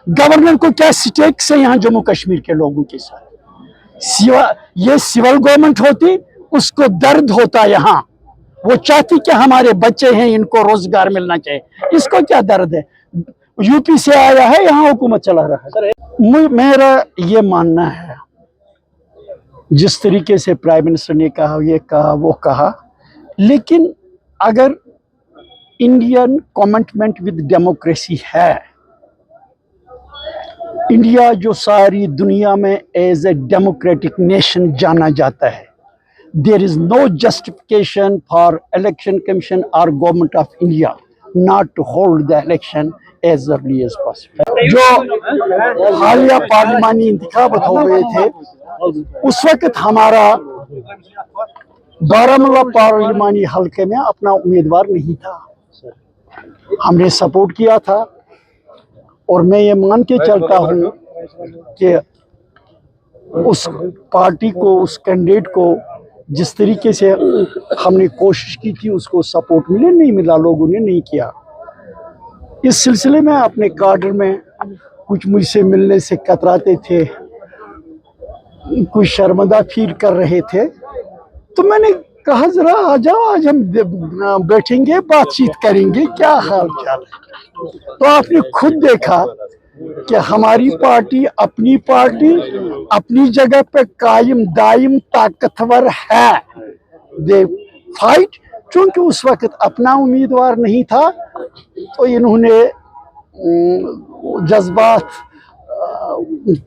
Governor को क्या stakes है यहाँ जम्मू कश्मीर के लोगों के साथ। ये सिविल गवर्नमेंट होती, उसको दर्द होता यहाँ, वो चाहती कि हमारे बच्चे हैं, इनको रोजगार मिलना चाहिए, इसको क्या दर्द है। यूपी से आया है, यहाँ हुकूमत चला रहा है। मेरा ये मानना है, जिस तरीके से प्राइम मिनिस्टर ने कहा, ये कहा, वो कहा, लेकिन अगर इंडियन कमिटमेंट विद डेमोक्रेसी है, इंडिया जो सारी दुनिया में एज ए डेमोक्रेटिक नेशन जाना जाता है, there is no justification for election commission or government of India not to hold the election as early as possible। जो हालिया पार्लिमानी इंतखाबात हो गए थे, उस वक्त हमारा बारामूला पार्लिमानी हल्के में अपना उम्मीदवार नहीं था, हमने सपोर्ट किया था। और मैं ये मान के चलता हूँ कि उस पार्टी को, उस कैंडिडेट को जिस तरीके से हमने कोशिश की थी, उसको सपोर्ट मिले, नहीं मिला, लोगों ने नहीं किया। इस सिलसिले में अपने काडर में कुछ मुझसे मिलने से कतराते थे, कुछ शर्मिंदा फील कर रहे थे, तो मैंने कहा जरा आ जाओ, आज हम बैठेंगे, बातचीत करेंगे, क्या हाल चाल है। तो आपने खुद देखा कि हमारी पार्टी अपनी जगह पे कायम दायम ताकतवर है। दे फाइट, चूंकि उस वक्त अपना उम्मीदवार नहीं था, तो इन्होंने जज्बात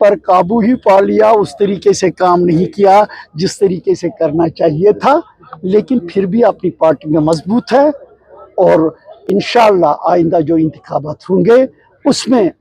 पर काबू ही पा लिया, उस तरीके से काम नहीं किया जिस तरीके से करना चाहिए था। लेकिन फिर भी अपनी पार्टी में मजबूत है, और इंशाअल्लाह आइंदा जो इंतखाबात होंगे उसमें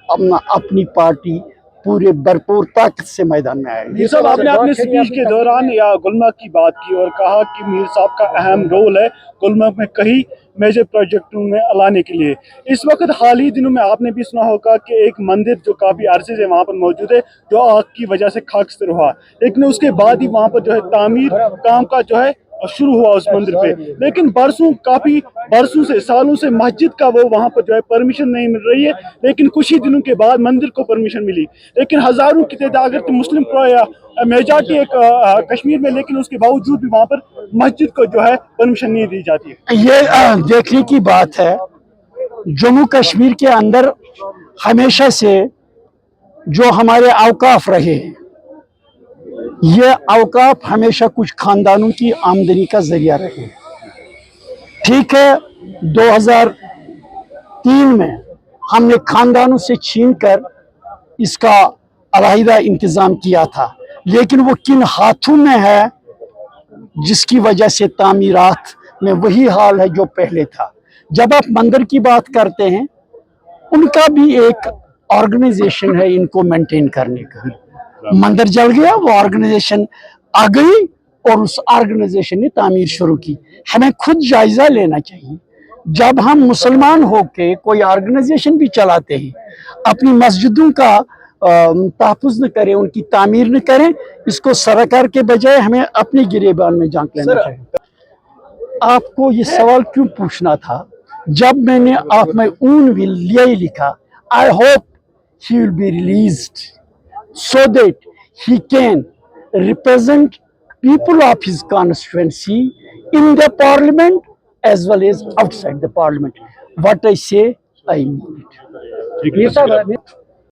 अपनी पार्टी पूरे भरपूर ताकत से मैदान में आएगी। ये सब आपने अपने स्पीच के दौरान या गुलमर्ग की बात की और कहा कि मीर साहब का अहम रोल है गुलमर्ग में कई मेजर प्रोजेक्टों में लाने के लिए। इस वक्त हाल ही दिनों में आपने भी सुना होगा कि एक मंदिर जो काफ़ी अरसे से वहाँ पर मौजूद है, जो आग की वजह से खाकस्तर हुआ, लेकिन उसके बाद ही वहाँ पर जो है तामीर काम का जो है शुरू हुआ उस मंदिर पे। लेकिन काफ़ी बरसों से, सालों से मस्जिद का वो वहाँ पर जो है परमिशन नहीं मिल रही है, लेकिन कुछ ही दिनों के बाद मंदिर को परमिशन मिली। लेकिन हज़ारों की तादाद अगर मुस्लिम मेजॉरिटी एक कश्मीर में, लेकिन उसके बावजूद भी वहाँ पर मस्जिद को जो है परमिशन नहीं दी जाती है। ये देखने की बात है, जम्मू कश्मीर के अंदर हमेशा से जो हमारे औकाफ रहे हैं, ये औकाफ हमेशा कुछ खानदानों की आमदनी का जरिया रहे। ठीक है, 2003 में हमने खानदानों से छीनकर इसका अलहदा इंतजाम किया था, लेकिन वो किन हाथों में है जिसकी वजह से तामीरात में वही हाल है जो पहले था। जब आप मंदिर की बात करते हैं, उनका भी एक ऑर्गेनाइजेशन है इनको मेंटेन करने का। मंदिर जल गया, वो ऑर्गेनाइजेशन आ गई और उस ऑर्गेनाइजेशन ने तामीर शुरू की। हमें खुद जायजा लेना चाहिए, जब हम मुसलमान होके कोई ऑर्गेनाइजेशन भी चलाते हैं, अपनी मस्जिदों का तहफ़्फ़ुज़ न करें, उनकी तामीर न करें, इसको सरकार के बजाय हमें अपनी गिरेबान में झांक लेना चाहिए। आपको ये सवाल क्यों पूछना था? जब मैंने आप में ऊन विल यही लिखा, I hope he will be released so that he can represent people of his constituency in the parliament as well as outside the parliament. What I say, I mean it.